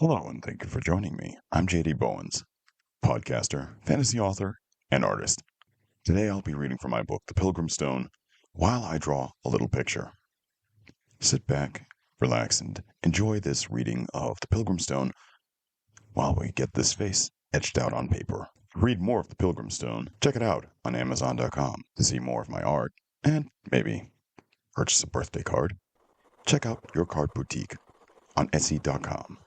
Hello, and thank you for joining me. I'm JD Bowens, podcaster, fantasy author, and artist. Today I'll be reading from my book, The Pilgrim Stone, while I draw a little picture. Sit back, relax, and enjoy this reading of The Pilgrim Stone while we get this face etched out on paper. To read more of The Pilgrim Stone, check it out on Amazon.com to see more of my art, and maybe purchase a birthday card. Check out Your Card Boutique on Etsy.com.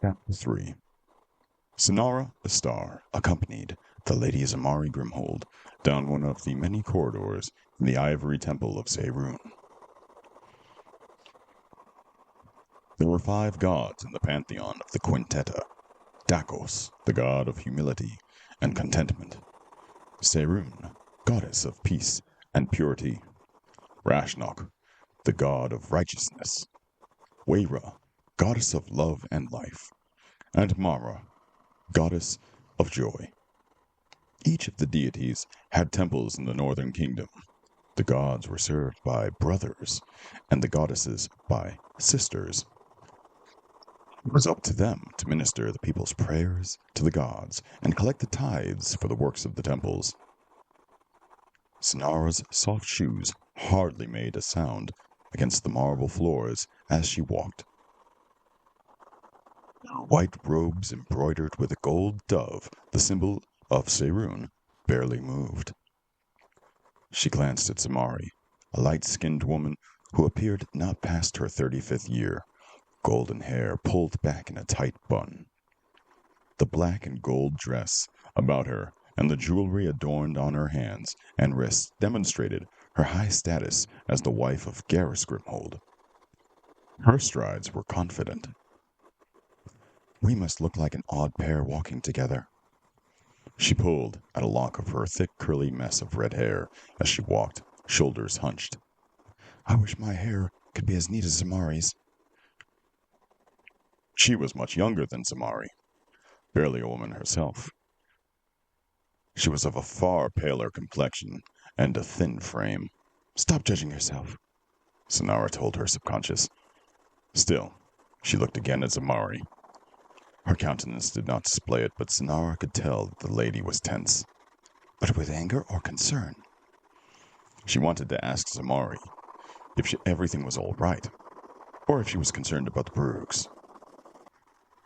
Chapter 3. Sonara the Star accompanied the Lady Zamari Grimhold down one of the many corridors in the ivory temple of Seirun. There were 5 gods in the pantheon of the Quintetta: Dakos, the god of humility and contentment; Seirun, goddess of peace and purity; Rashnok, the god of righteousness; Weira, goddess of love and life; and Mara, goddess of joy. Each of the deities had temples in the northern kingdom. The gods were served by brothers, and the goddesses by sisters. It was up to them to minister the people's prayers to the gods and collect the tithes for the works of the temples. Sonara's soft shoes hardly made a sound against the marble floors as she walked. Her white robes embroidered with a gold dove, the symbol of Seirun, barely moved. She glanced at Zamari, a light-skinned woman who appeared not past her 35th year, golden hair pulled back in a tight bun. The black and gold dress about her and the jewelry adorned on her hands and wrists demonstrated her high status as the wife of Garrus Grimhold. Her strides were confident. "We must look like an odd pair walking together." She pulled at a lock of her thick curly mess of red hair as she walked, shoulders hunched. "I wish my hair could be as neat as Zamari's." She was much younger than Zamari, barely a woman herself. She was of a far paler complexion and a thin frame. "Stop judging yourself," Sonara told her subconscious. Still, she looked again at Zamari. Her countenance did not display it, but Sonara could tell that the lady was tense. But with anger or concern? She wanted to ask Zamari if everything was all right, or if she was concerned about the Brooks.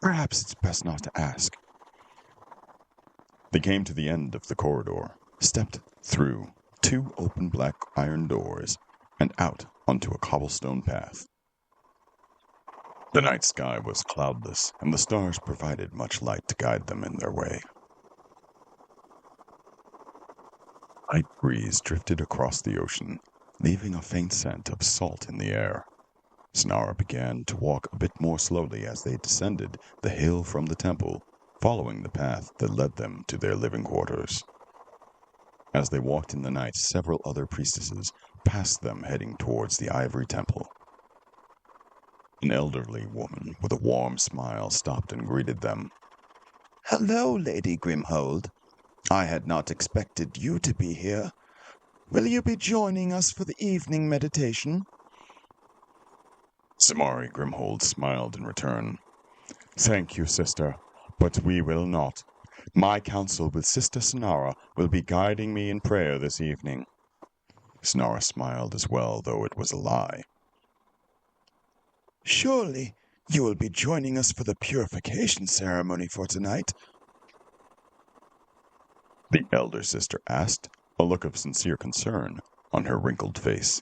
Perhaps it's best not to ask. They came to the end of the corridor, stepped through 2 open black iron doors, and out onto a cobblestone path. The night sky was cloudless, and the stars provided much light to guide them in their way. A light breeze drifted across the ocean, leaving a faint scent of salt in the air. Sonara began to walk a bit more slowly as they descended the hill from the temple, following the path that led them to their living quarters. As they walked in the night, several other priestesses passed them heading towards the ivory temple. An elderly woman with a warm smile stopped and greeted them. "Hello, Lady Grimhold. I had not expected you to be here. Will you be joining us for the evening meditation?" Zamari Grimhold smiled in return. "Thank you, sister, but we will not. My counsel with Sister Sonara will be guiding me in prayer this evening." Sonara smiled as well, though it was a lie. "Surely you will be joining us for the purification ceremony for tonight?" the elder sister asked, a look of sincere concern on her wrinkled face.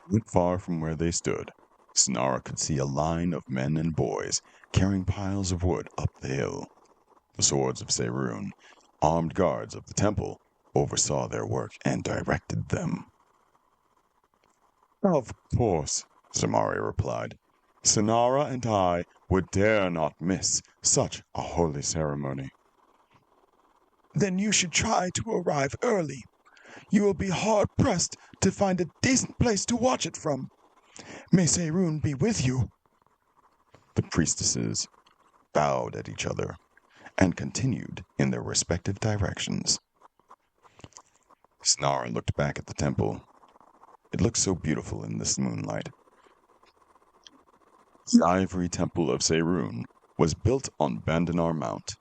Not far from where they stood, Sonara could see a line of men and boys carrying piles of wood up the hill. The swords of Seirun, armed guards of the temple, oversaw their work and directed them. "Of course," Zamari replied. "Sonara and I would dare not miss such a holy ceremony." "Then you should try to arrive early. You will be hard-pressed to find a decent place to watch it from. May Seirun be with you." The priestesses bowed at each other and continued in their respective directions. Sonara looked back at the temple. It looked so beautiful in this moonlight, The ivory temple of Seirun was built on Bandanar Mount,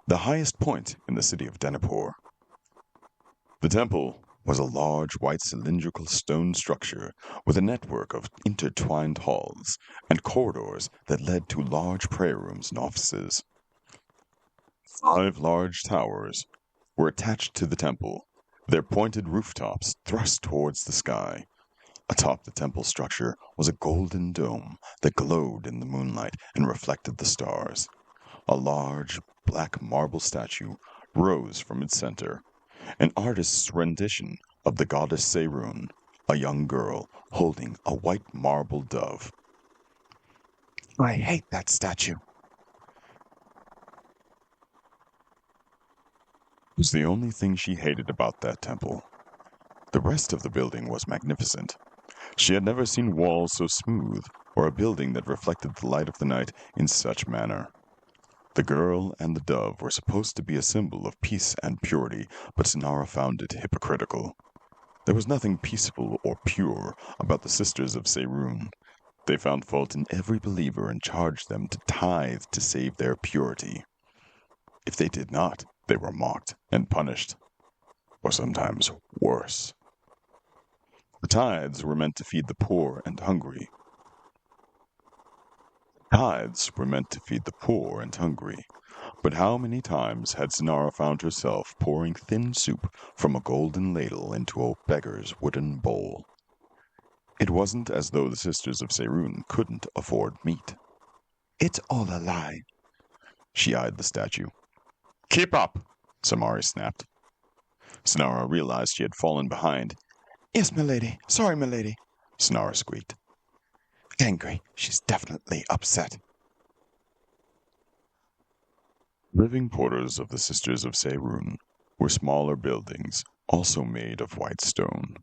the highest point in the city of Denipur. The temple was a large white cylindrical stone structure with a network of intertwined halls and corridors that led to large prayer rooms and offices. 5 large towers were attached to the temple, their pointed rooftops thrust towards the sky. Atop the temple structure was a golden dome that glowed in the moonlight and reflected the stars. A large black marble statue rose from its center, an artist's rendition of the goddess Seirun, a young girl holding a white marble dove. I hate that statue. It was the only thing she hated about that temple. The rest of the building was magnificent. She had never seen walls so smooth, or a building that reflected the light of the night in such manner. The girl and the dove were supposed to be a symbol of peace and purity, but Sonara found it hypocritical. There was nothing peaceful or pure about the Sisters of Seirun. They found fault in every believer and charged them to tithe to save their purity. If they did not, they were mocked and punished, or sometimes worse. The tithes were meant to feed the poor and hungry. But how many times had Sonara found herself pouring thin soup from a golden ladle into a beggar's wooden bowl? It wasn't as though the Sisters of Seirun couldn't afford meat. It's all a lie. She eyed the statue. Keep up, Zamari snapped. Sonara realized she had fallen behind. Yes, milady. Sorry, milady, Sonara squeaked. Angry. She's definitely upset. Living quarters of the Sisters of Seirun were smaller buildings, also made of white stone.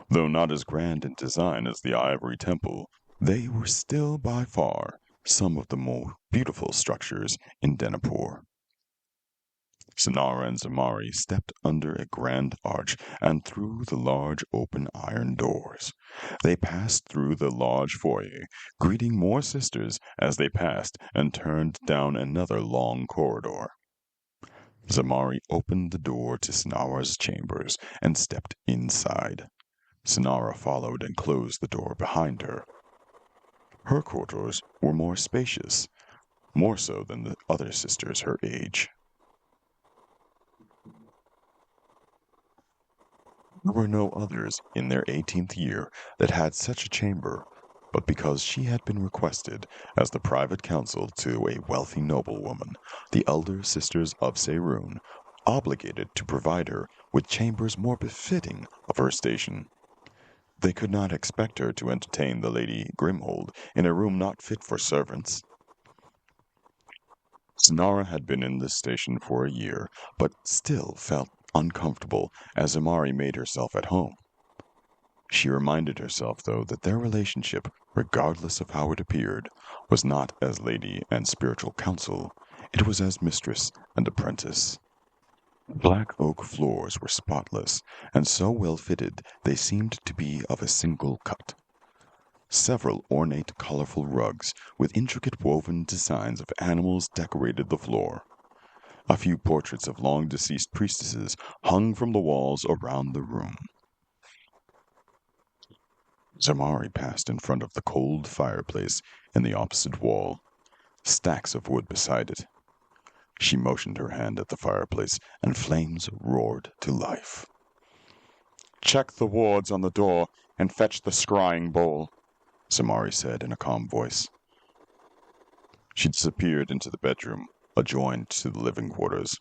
Though not as grand in design as the Ivory Temple, they were still by far some of the more beautiful structures in Denipur. Sonara and Zamari stepped under a grand arch and through the large open iron doors. They passed through the large foyer, greeting more sisters as they passed, and turned down another long corridor. Zamari opened the door to Sonara's chambers and stepped inside. Sonara followed and closed the door behind her. Her quarters were more spacious, more so than the other sisters her age. There were no others in their 18th year that had such a chamber, but because she had been requested as the private counsel to a wealthy noblewoman, the elder Sisters of Seirun obligated to provide her with chambers more befitting of her station. They could not expect her to entertain the Lady Grimhold in a room not fit for servants. Sonara had been in this station for a year, but still felt uncomfortable as Zamari made herself at home. She reminded herself, though, that their relationship, regardless of how it appeared, was not as lady and spiritual counsel. It was as mistress and apprentice. Black oak floors were spotless, and so well fitted they seemed to be of a single cut. Several ornate, colorful rugs with intricate woven designs of animals decorated the floor. A few portraits of long-deceased priestesses hung from the walls around the room. Zamari passed in front of the cold fireplace in the opposite wall, stacks of wood beside it. She motioned her hand at the fireplace, and flames roared to life. Check the wards on the door and fetch the scrying bowl, Zamari said in a calm voice. She disappeared into the bedroom, adjoined to the living quarters.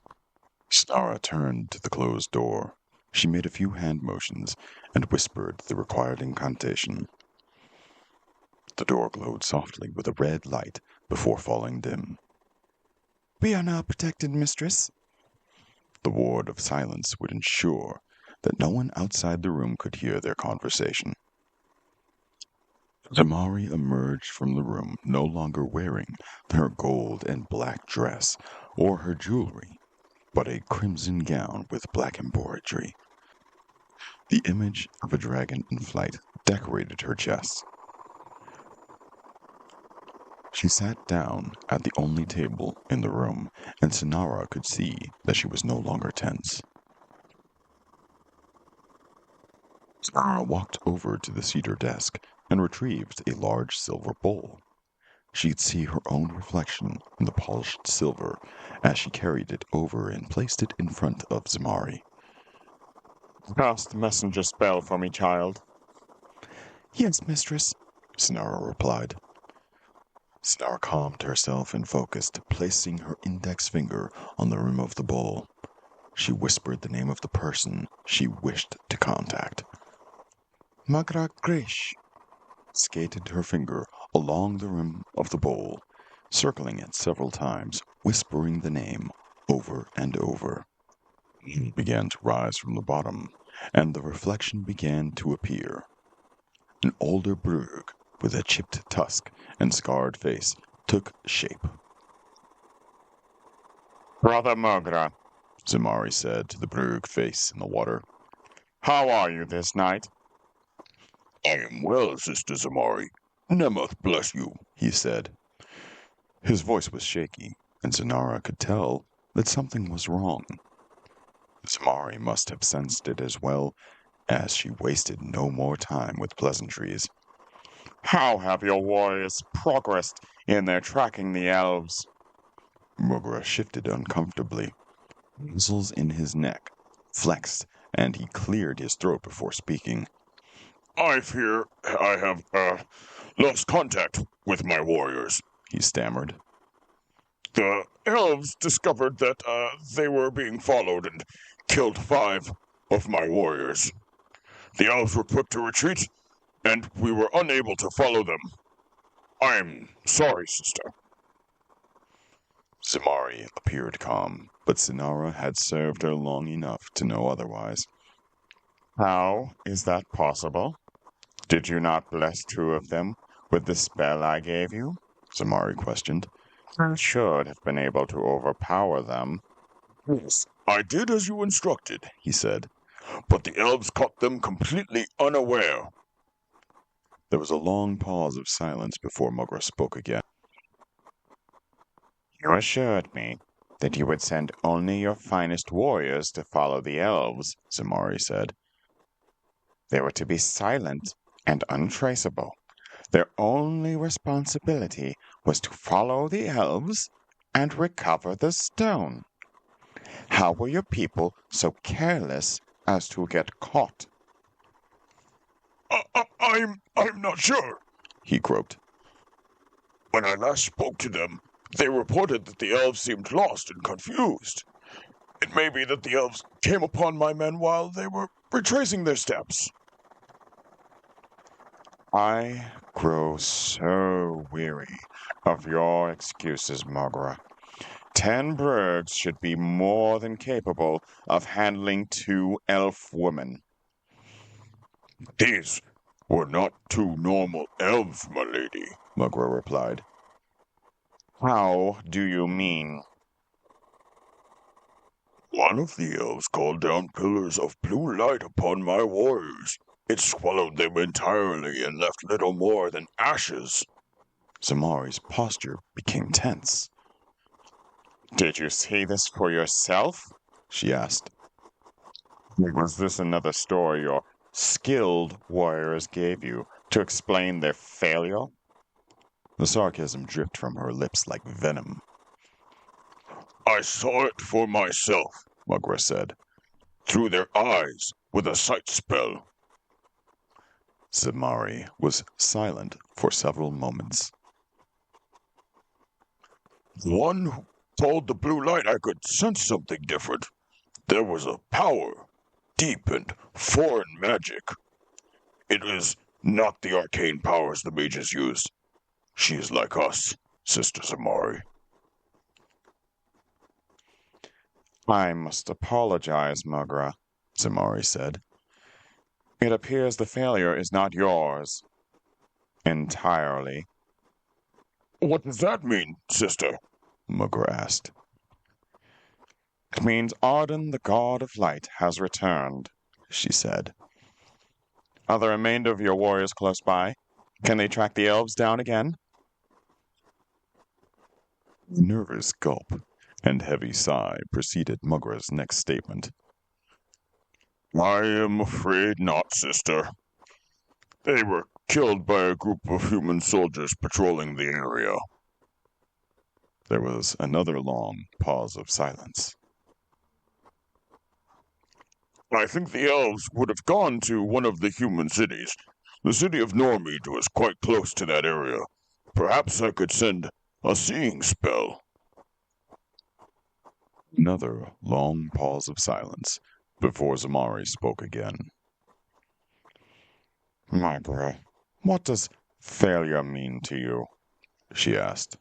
Sonara turned to the closed door. She made a few hand motions and whispered the required incantation. The door glowed softly with a red light before falling dim. We are now protected, mistress. The ward of silence would ensure that no one outside the room could hear their conversation. Zamari emerged from the room no longer wearing her gold and black dress or her jewelry, but a crimson gown with black embroidery. The image of a dragon in flight decorated her chest. She sat down at the only table in the room, and Sonara could see that she was no longer tense. Sonara walked over to the cedar desk and retrieved a large silver bowl. She could see her own reflection in the polished silver as she carried it over and placed it in front of Zamari. Cast the messenger spell for me, child. Yes, mistress, Sonara replied. Sonara calmed herself and focused, placing her index finger on the rim of the bowl. She whispered the name of the person she wished to contact. Magra Grish skated her finger along the rim of the bowl, circling it several times, whispering the name over and over. It began to rise from the bottom, and the reflection began to appear. An older brug with a chipped tusk and scarred face took shape. Brother Mogra, Zamari said to the brug face in the water. How are you this night? I am well, Sister Zamari. Nemoth bless you, he said. His voice was shaky, and Sonara could tell that something was wrong. Zamari must have sensed it as well, as she wasted no more time with pleasantries. How have your warriors progressed in their tracking the elves? Mogra shifted uncomfortably. Muscles in his neck flexed, and he cleared his throat before speaking. I fear I have, lost contact with my warriors, he stammered. The elves discovered that, they were being followed and killed 5 of my warriors. The elves were put to retreat, and we were unable to follow them. I'm sorry, sister. Zamari appeared calm, but Sonara had served her long enough to know otherwise. How is that possible? Did you not bless 2 of them with the spell I gave you? Zamari questioned. I should have been able to overpower them. Yes, I did as you instructed, he said, but the elves caught them completely unaware. There was a long pause of silence before Mogra spoke again. You assured me that you would send only your finest warriors to follow the elves, Zamari said. They were to be silent and untraceable. Their only responsibility was to follow the elves and recover the stone. How were your people so careless as to get caught? I'm not sure, he croaked. When I last spoke to them, they reported that the elves seemed lost and confused. It may be that the elves came upon my men while they were retracing their steps. I grow so weary of your excuses, Mogra. 10 Brugs should be more than capable of handling 2 elf women. These were not 2 normal elves, my lady, Mogra replied. How do you mean? One of the elves called down pillars of blue light upon my warriors. It swallowed them entirely and left little more than ashes. Zamari's posture became tense. Did you see this for yourself? She asked. Was this another story your skilled warriors gave you to explain their failure? The sarcasm dripped from her lips like venom. I saw it for myself, Mogra said. Through their eyes with a sight spell. Zamari was silent for several moments. The one who told the blue light I could sense something different. There was a power, deep and foreign magic. It is not the arcane powers the mages use. She is like us, Sister Zamari. I must apologize, Mogra, Zamari said. It appears the failure is not yours. Entirely. What does that mean, sister? Mogra asked. It means Arden, the god of light, has returned, she said. Are the remainder of your warriors close by? Can they track the elves down again? A nervous gulp and heavy sigh preceded Mugra's next statement. I am afraid not, sister. They were killed by a group of human soldiers patrolling the area. There was another long pause of silence. I think the elves would have gone to one of the human cities. The city of Normead was quite close to that area. Perhaps I could send a seeing spell. Another long pause of silence before Zamari spoke again. Mugra, what does failure mean to you? She asked.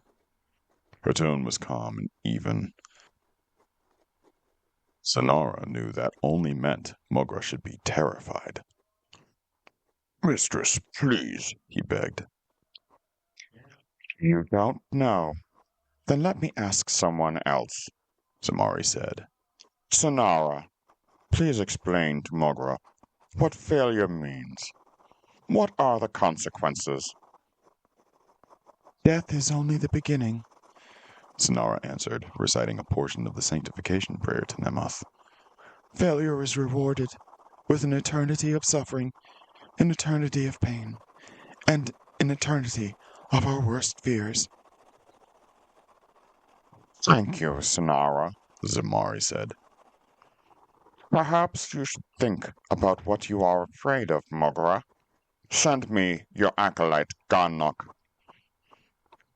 Her tone was calm and even. Sonara knew that only meant Mugra should be terrified. Mistress, please, he begged. You don't know. Then let me ask someone else, Zamari said. Sonara, please explain to Mugra what failure means. What are the consequences? Death is only the beginning, Sonara answered, reciting a portion of the sanctification prayer to Nemoth. Failure is rewarded with an eternity of suffering, an eternity of pain, and an eternity of our worst fears. Thank you, Sonara, Zamari said. Perhaps you should think about what you are afraid of, Mugra. Send me your acolyte, Garnock.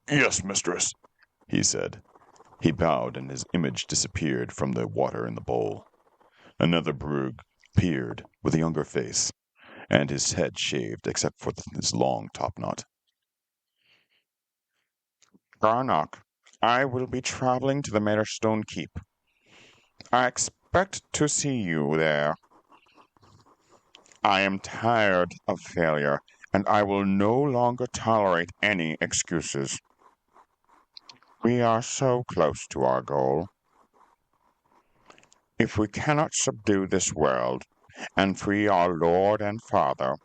Yes, mistress, he said. He bowed and his image disappeared from the water in the bowl. Another Brug appeared with a younger face, and his head shaved except for his long topknot. Garnock, I will be traveling to the Stone Keep. I expect to see you there. I am tired of failure, and I will no longer tolerate any excuses. We are so close to our goal. If we cannot subdue this world and free our Lord and Father,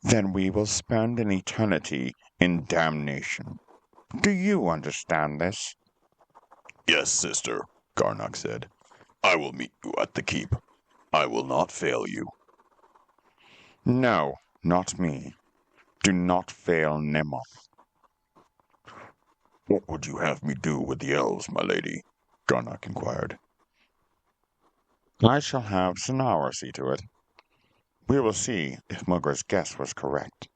then we will spend an eternity in damnation. Do you understand this? Yes, sister, Garnock said. I will meet you at the keep. I will not fail you. No, not me. Do not fail Nemoth. What would you have me do with the elves, my lady? Garnock inquired. I shall have Sonara see to it. We will see if Mugra's guess was correct.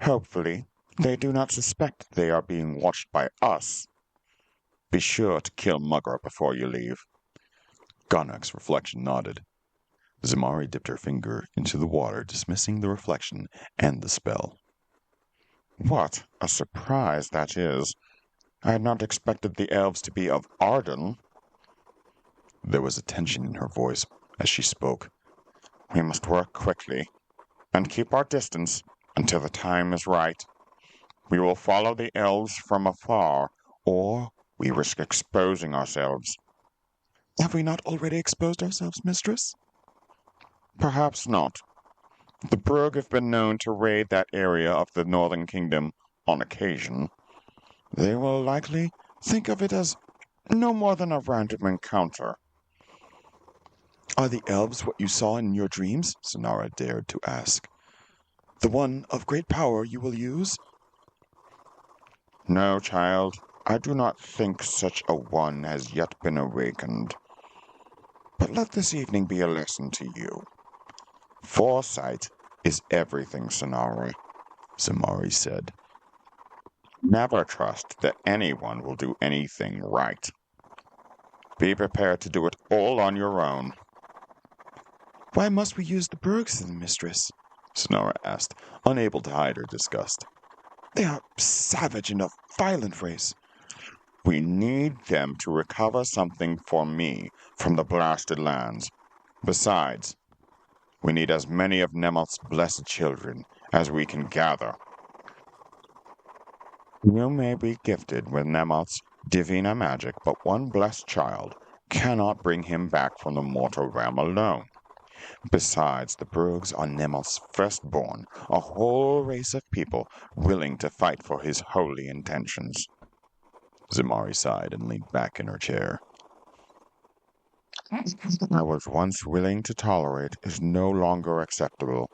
Hopefully, they do not suspect they are being watched by us. Be sure to kill Mugra before you leave. Garnock's reflection nodded. Zamari dipped her finger into the water, dismissing the reflection and the spell. What a surprise that is. I had not expected the elves to be of Arden. There was a tension in her voice as she spoke. We must work quickly and keep our distance until the time is right. We will follow the elves from afar, or we risk exposing ourselves. Have we not already exposed ourselves, mistress? Perhaps not. The Brug have been known to raid that area of the Northern Kingdom on occasion. They will likely think of it as no more than a random encounter. Are the elves what you saw in your dreams? Sonara dared to ask. The one of great power you will use? No, child, I do not think such a one has yet been awakened. But let this evening be a lesson to you. Foresight is everything, Sonara, Zamari said. Never trust that anyone will do anything right. Be prepared to do it all on your own. Why must we use the Burgs then, mistress? Sonara asked, unable to hide her disgust. They are savage and a violent race. We need them to recover something for me from the blasted lands. Besides, we need as many of Nemoth's blessed children as we can gather. You may be gifted with Nemoth's divina magic, but one blessed child cannot bring him back from the mortal realm alone. Besides, the Brugs are Nemoth's firstborn, a whole race of people willing to fight for his holy intentions. Zamari sighed and leaned back in her chair. I was once willing to tolerate is no longer acceptable.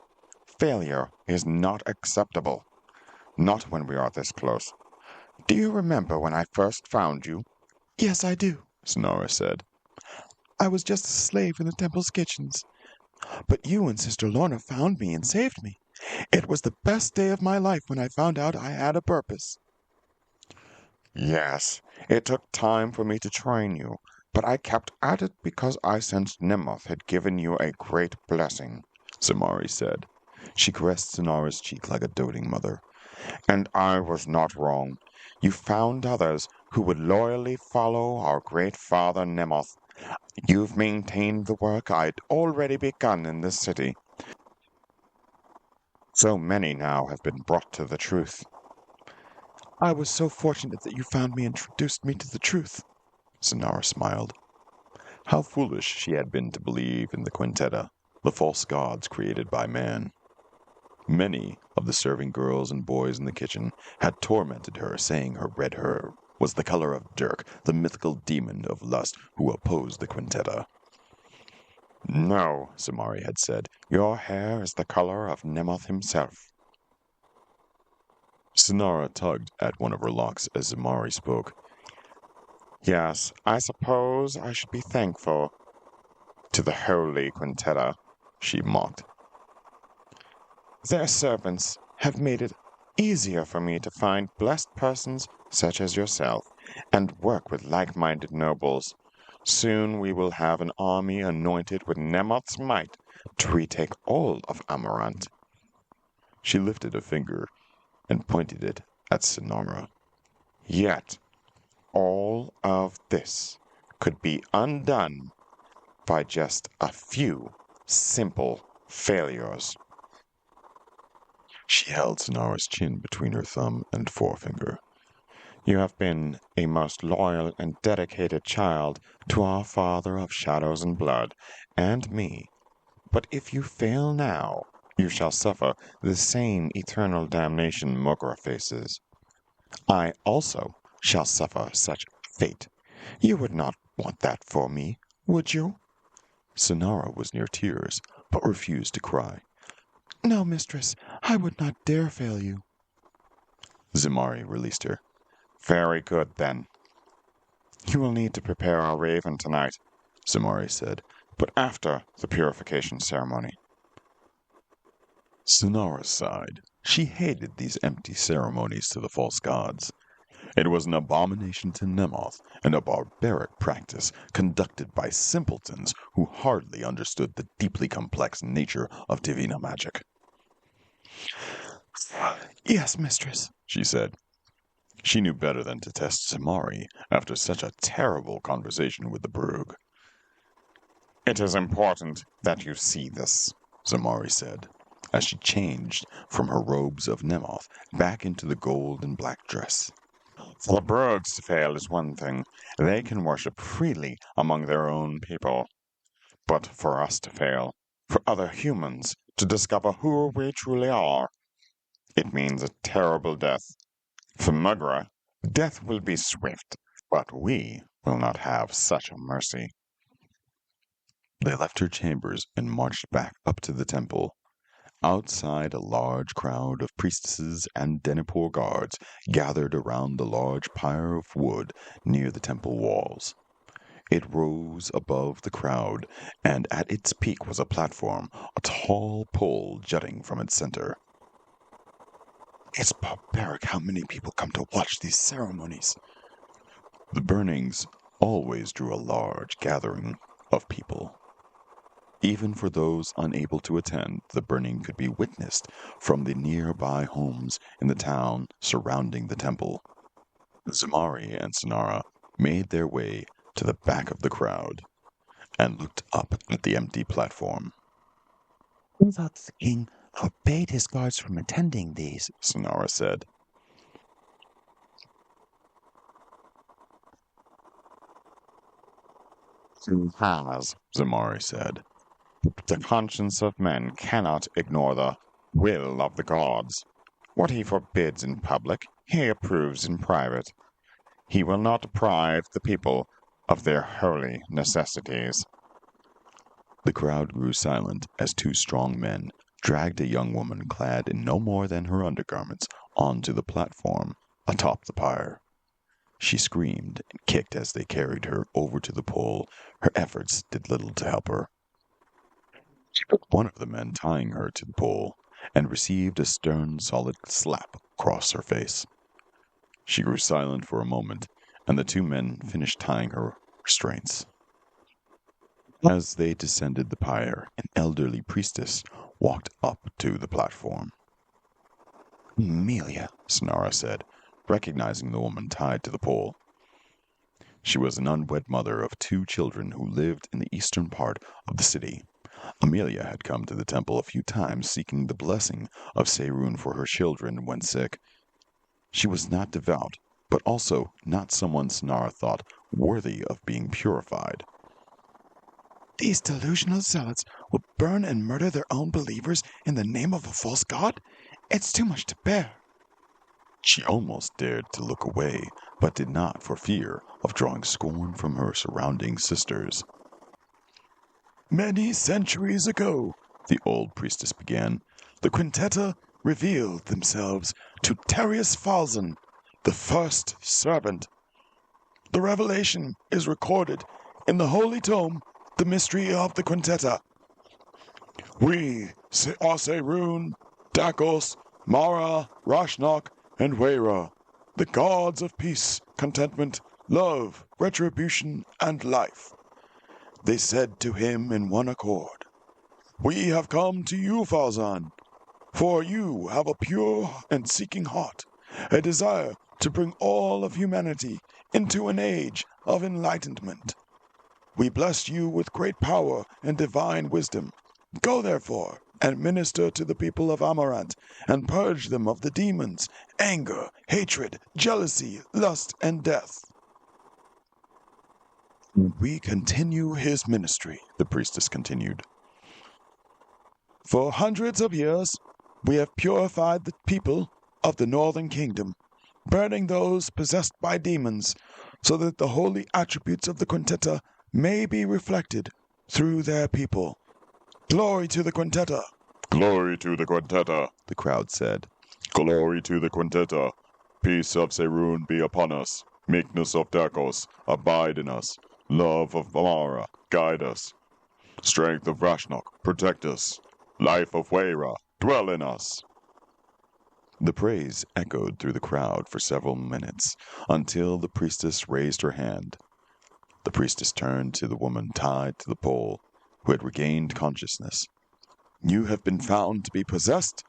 Failure is not acceptable. Not when we are this close. Do you remember when I first found you? Yes, I do, Sonara said. I was just a slave in the temple's kitchens. But you and Sister Lorna found me and saved me. It was the best day of my life when I found out I had a purpose. Yes, it took time for me to train you, but I kept at it because I sensed Nemoth had given you a great blessing, Zamari said. She caressed Sonara's cheek like a doting mother. And I was not wrong. You found others who would loyally follow our great father Nemoth. You've maintained the work I'd already begun in this city. So many now have been brought to the truth. I was so fortunate that you found me and introduced me to the truth. Sonara smiled. How foolish she had been to believe in the Quintetta, the false gods created by man. Many of the serving girls and boys in the kitchen had tormented her, saying her red hair was the color of Dirk, the mythical demon of lust who opposed the Quintetta. No, Zamari had said, your hair is the color of Nemoth himself. Sonara tugged at one of her locks as Zamari spoke. Yes, I suppose I should be thankful to the holy Quintetta, she mocked. Their servants have made it easier for me to find blessed persons such as yourself, and work with like-minded nobles. Soon we will have an army anointed with Nemoth's might to retake all of Amarant. She lifted a finger and pointed it at Sonara. Yet, all of this could be undone by just a few simple failures. She held Sonara's chin between her thumb and forefinger. You have been a most loyal and dedicated child to our Father of Shadows and Blood, and me. But if you fail now, you shall suffer the same eternal damnation Mogra faces. I also shall suffer such fate. You would not want that for me, would you? Sonara was near tears, but refused to cry. No, mistress, I would not dare fail you. Zamari released her. Very good, then. You will need to prepare our raven tonight, Zamari said, but after the purification ceremony. Sonara sighed. She hated these empty ceremonies to the false gods. It was an abomination to Nemoth, and a barbaric practice conducted by simpletons who hardly understood the deeply complex nature of Divina magic. Yes, mistress, she said. She knew better than to test Zamari after such a terrible conversation with the Brug. It is important that you see this, Zamari said, as she changed from her robes of Nemoth back into the gold and black dress. For the Brugs to fail is one thing. They can worship freely among their own people. But for us to fail, for other humans to discover who we truly are, it means a terrible death. For Mugra, death will be swift, but we will not have such a mercy. They left her chambers and marched back up to the temple. Outside, a large crowd of priestesses and Denipur guards gathered around the large pyre of wood near the temple walls. It rose above the crowd, and at its peak was a platform, a tall pole jutting from its center. It's barbaric how many people come to watch these ceremonies. The burnings always drew a large gathering of people. Even for those unable to attend, the burning could be witnessed from the nearby homes in the town surrounding the temple. Zamari and Sonara made their way to the back of the crowd and looked up at the empty platform. I thought the king forbade his guards from attending these, Sonara said. He has, Zamari said. The conscience of men cannot ignore the will of the gods. What he forbids in public, he approves in private. He will not deprive the people of their holy necessities. The crowd grew silent as two strong men dragged a young woman clad in no more than her undergarments onto the platform atop the pyre. She screamed and kicked as they carried her over to the pole. Her efforts did little to help her. She put one of the men tying her to the pole and received a stern, solid slap across her face. She grew silent for a moment, and the two men finished tying her restraints. As they descended the pyre, an elderly priestess walked up to the platform. Amelia, Sonara said, recognizing the woman tied to the pole. She was an unwed mother of two children who lived in the eastern part of the city. Amelia had come to the temple a few times seeking the blessing of Seirun for her children when sick. She was not devout, but also not someone Sonara thought worthy of being purified. These delusional zealots will burn and murder their own believers in the name of a false god? It's too much to bear. She almost dared to look away, but did not for fear of drawing scorn from her surrounding sisters. Many centuries ago, the old priestess began, the Quintetta revealed themselves to Terrius Falzon, the first serpent. The revelation is recorded in the Holy Tome, The Mystery of the Quintetta. We are Seirun, Dakos, Mara, Rashnok, and Weira, the gods of peace, contentment, love, retribution, and life. They said to him in one accord, "We have come to you, Falzon, for you have a pure and seeking heart, a desire to bring all of humanity into an age of enlightenment. We bless you with great power and divine wisdom. Go, therefore, and minister to the people of Amarant, and purge them of the demons, anger, hatred, jealousy, lust, and death." "We continue his ministry," the priestess continued. "For hundreds of years, we have purified the people of the northern kingdom, burning those possessed by demons, so that the holy attributes of the Quintetta may be reflected through their people. Glory to the Quintetta!" Glory to the Quintetta, the crowd said. glory to the Quintetta. Peace of Seirun be upon us. Meekness of Dakos abide in us. Love of Amara guide us. Strength of Rashnok protect us. Life of Weira dwell in us. The praise echoed through the crowd for several minutes, until the priestess raised her hand. The priestess turned to the woman tied to the pole, who had regained consciousness. "You have been found to be possessed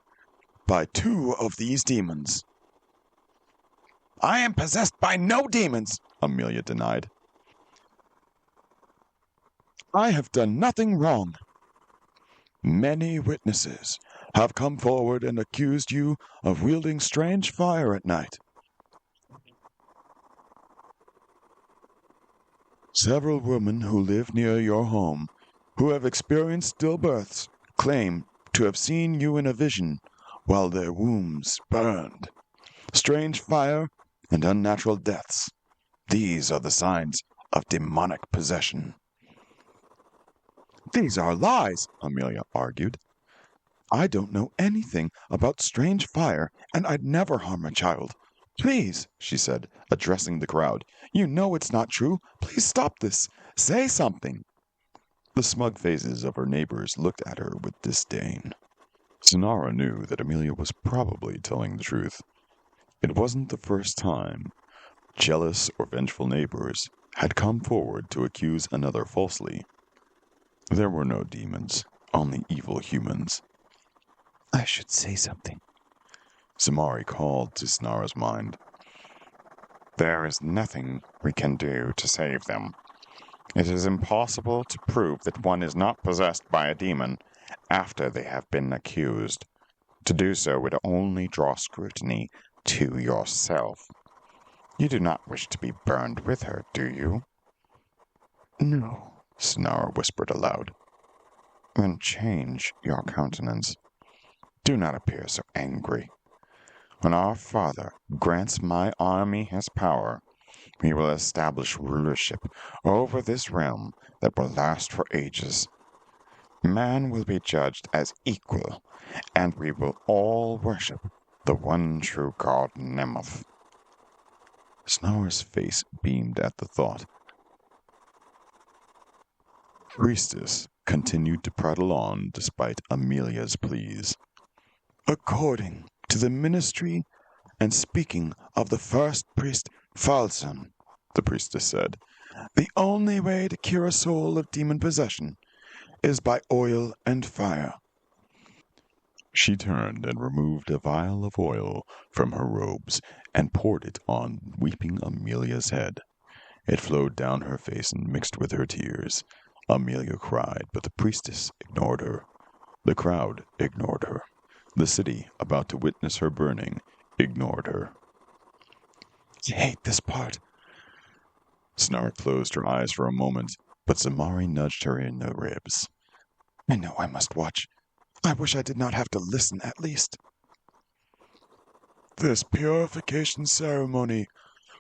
by two of these demons." I am possessed by no demons, Amelia denied. "I have done nothing wrong. Many witnesses have come forward and accused you of wielding strange fire at night. Several women who live near your home, who have experienced stillbirths, claim to have seen you in a vision while their wombs burned. Strange fire and unnatural deaths. These are the signs of demonic possession." "These are lies," Amelia argued. "I don't know anything about strange fire, and I'd never harm a child. Please," she said, addressing the crowd, "you know it's not true. Please stop this. Say something." The smug faces of her neighbors looked at her with disdain. Sonara knew that Amelia was probably telling the truth. It wasn't the first time jealous or vengeful neighbors had come forward to accuse another falsely. There were no demons, only evil humans. I should say something. Zamari called to Sonara's mind. There is nothing we can do to save them. It is impossible to prove that one is not possessed by a demon after they have been accused. To do so would only draw scrutiny to yourself. You do not wish to be burned with her, do you? No, Sonara whispered aloud. Then change your countenance. Do not appear so angry. When our Father grants my army his power, We will establish rulership over this realm that will last for ages. Man will be judged as equal, and we will all worship the one true god Nemoth. Snar's face beamed at the thought. Priestess continued to prattle on despite Amelia's pleas. According to the ministry and speaking of the first priest Falson, the priestess said, the only way to cure a soul of demon possession is by oil and fire. She turned and removed a vial of oil from her robes and poured it on weeping Amelia's head. It flowed down her face and mixed with her tears. Amelia cried, but the priestess ignored her. The crowd ignored her. The city, about to witness her burning, ignored her. I hate this part. Snar closed her eyes for a moment, but Zamari nudged her in the ribs. I know I must watch. I wish I did not have to listen, at least. This purification ceremony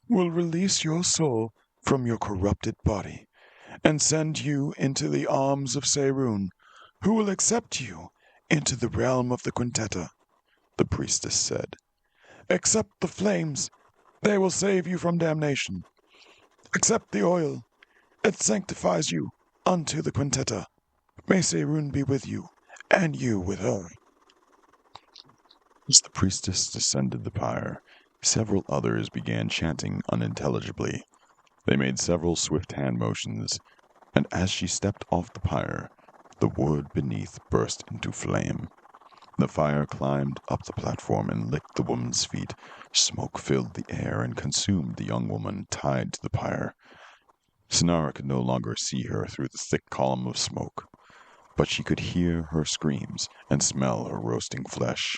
will release your soul from your corrupted body and send you into the arms of Seirun, who will accept you into the realm of the Quintetta, the priestess said. Accept the flames. They will save you from damnation. Accept the oil. It sanctifies you unto the Quintetta. May Seirun be with you, and you with her. As the priestess descended the pyre, several others began chanting unintelligibly. They made several swift hand motions, and as she stepped off the pyre, the wood beneath burst into flame. The fire climbed up the platform and licked the woman's feet. Smoke filled the air and consumed the young woman tied to the pyre. Sonara could no longer see her through the thick column of smoke, but she could hear her screams and smell her roasting flesh.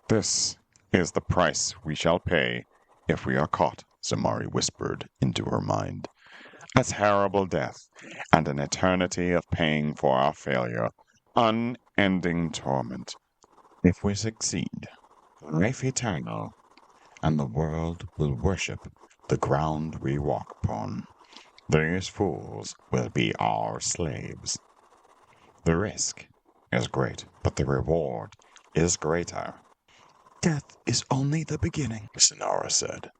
This is the price we shall pay if we are caught, Zamari whispered into her mind. A terrible death, and an eternity of paying for our failure. Unending torment. If we succeed, life eternal, and the world will worship the ground we walk upon. These fools will be our slaves. The risk is great, but the reward is greater. Death is only the beginning, Sonara said.